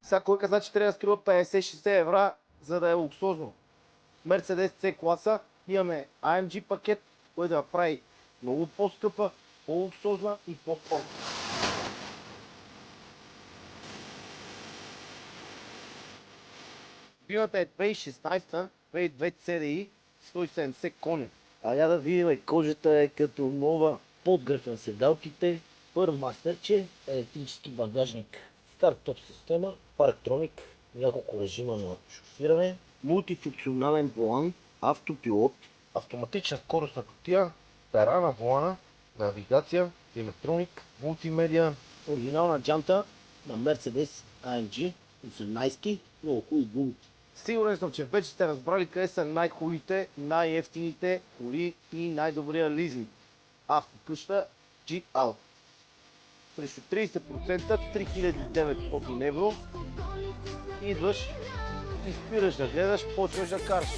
Сега кой каза, че трябва да струва 50-60 евро, за да е луксозно? Mercedes C класа, имаме AMG пакет, който да прави много по-скъпа, по-луксозна и по-спортна. Бивата е 2016, 2002 CDI, 170 коня. А я да видим, кожата е като нова, подгрев на седалките, първ мастерче, електрически багажник, старт-топ система, парктроник, няколко режима на шофиране, мултифункционален волан, автопилот, Автоматична скоростна кутия, пера на волана, навигация, електроник, мултимедия. оригинална джанта на Mercedes AMG 18, много хубави гуми. Сигурен съм, че вече сте разбрали къде са най-хубавите, най-евтините коли и най-добрия лизинг. Автокъща Jeep Out. Срещу 30% 3900 евро идваш и спираш да гледаш, почваш да караш.